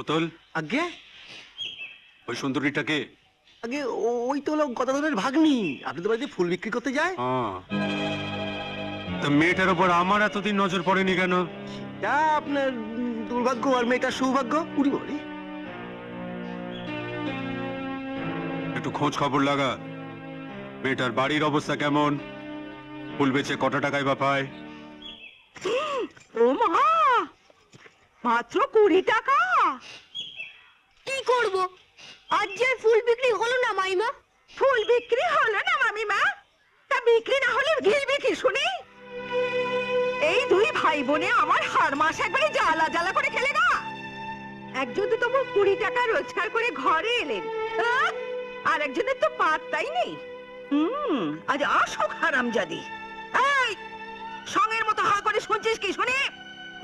বোতল আগে ওই সুন্দরীটাকে আগে ওই তো লোক গদাধরের ভাগ্নি, আপনি তো বাড়িতে ফুল বিক্রি করতে যায়। তা মেয়েটার উপর আমার এতদিন নজর পড়েনি কেন? তা আপনার দুর্ভাগ্য আর মেয়েটার সৌভাগ্য। উড়ি বলি একটু খোঁজ খবর লাগা, মেয়েটার বাড়ির অবস্থা কেমন, ফুল বেচে কত টাকায় বা পায়। ও মা, মাত্র 20 টাকা? কি করব? আজ যে ফুল বিক্রি হলো না মাইমা। ফুল বিক্রি হলো না মামিমা? তা বিক্রি না হলে গিলবি কি শুনি? এই দুই ভাই বোনে আমার হার মাস একবারে জ্বালা জ্বালা করে খেলে না। একজন তো তবু 20 টাকা রোজগার করে ঘরে এলেন, আর একজনের তো পাত্তাই নেই। আজ আসুক হারামজাদি। এই সঙ্গের মতো হা করে শুনছিস কি শুনি?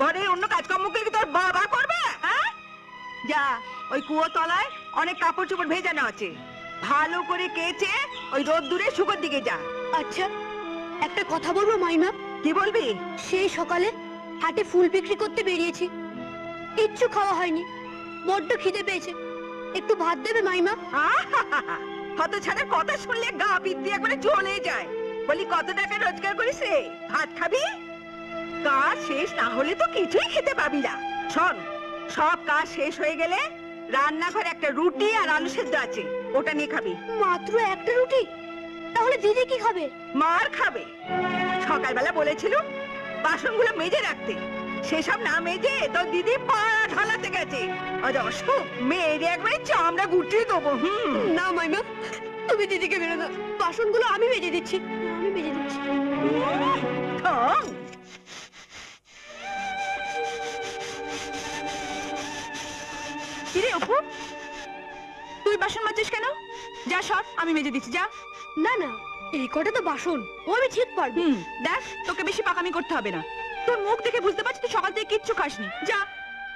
ঘরের অন্য কাজকর্ম কি তোর বাবা করবে? হ্যাঁ, যা ওই কুয়ো তলায় অনেক কাপড় চোপড় ভেজানো আছে, ভালো করে কেচে ওই রোদ্দুরে শুকোর দিকে যা। আচ্ছা, একটা কথা বলবো মাইমা? কি বলবি? সেই সকালে হাটে ফুল বিক্রি করতে বেরিয়েছি, কিচ্ছু খাওয়া হয়নি, বড্ড খিদে পেয়েছে, একটু ভাত দেবে মাইমা? হত ছাড়া কথা শুনলে গা পিত্তি একবারে জ্বলে যায়। বলি কত টাকা রোজগার করিস রে, ভাত খাবি? কাজ শেষ না হলে তো কিছুই খেতে পাবি না। শোন, সব কাজ শেষ হয়ে গেলে রান্নাঘরে একটা রুটি আর আলু সেদ্ধ আছে, ওটা নিয়ে খাবি। মাত্র একটা রুটি? তাহলে দিদি কি খাবে? মার খাবে। সকালবেলা বলেছিল বাসনগুলো মেজে রাখতে, সেসব না মেজে তোর দিদি পা ঢালাতে গেছে। আজ অসুখ মেয়েরে একবারে চামড়া গুটিয়ে দেবো। না মাইমা, তুমি দিদিকে বেরো দাও, বাসনগুলো আমি মেজে দিচ্ছি, আমি মেজে দিচ্ছি। থাম। কিরে অপু, তুই বাসন মাজিস কেন? যা সর, আমি মেজে দিচ্ছি, যা। না না, এই কটা তো বাসন, ও আমি ঠিক পারবো। দেখ, তোকে বেশি পাকামি করতে হবে না। তোর মুখ দেখে বুঝতে পারছি তুই সকাল থেকে কিচ্ছু খাসনি, যা।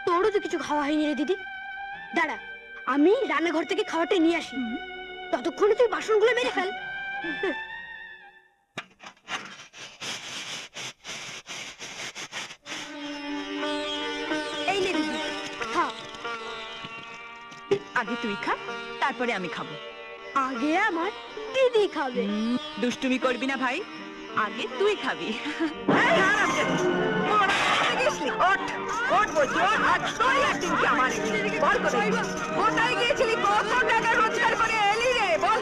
তোরও তো কিছু খাওয়া হয়নি রে দিদি। দাঁড়া, আমি রান্নাঘর থেকে খাওয়াটা নিয়ে আসি, ততক্ষণে তুই বাসনগুলো মেরে ফেল। এই নে দিদি, খা। আগে তুই খা, তারপরে আমি খাবো। আগে আমার দিদি খাবে। দুষ্টুমি করবি না ভাই, আগে তুই খাবি। কোথায় গিয়েছিলি? কত টাকা রোজগার করে এলি রে, বল।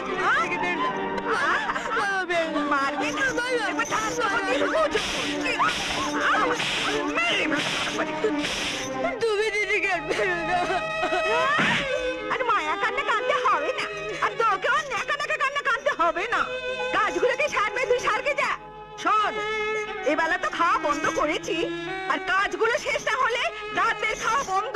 মারবি না? এবার তুমি দিদিকে বেরো না। আর মায়া কান্না কাঁদতে হবে না, আর তোকেও নেকা নেকা কান্না কাঁদতে হবে না। কাজগুলোকে সারবে, তুই সারকে যা। শোন, এবেলা তো খাওয়া বন্ধ করেছি, আর কাজগুলো শেষ না হলে রাতের খাওয়া বন্ধ।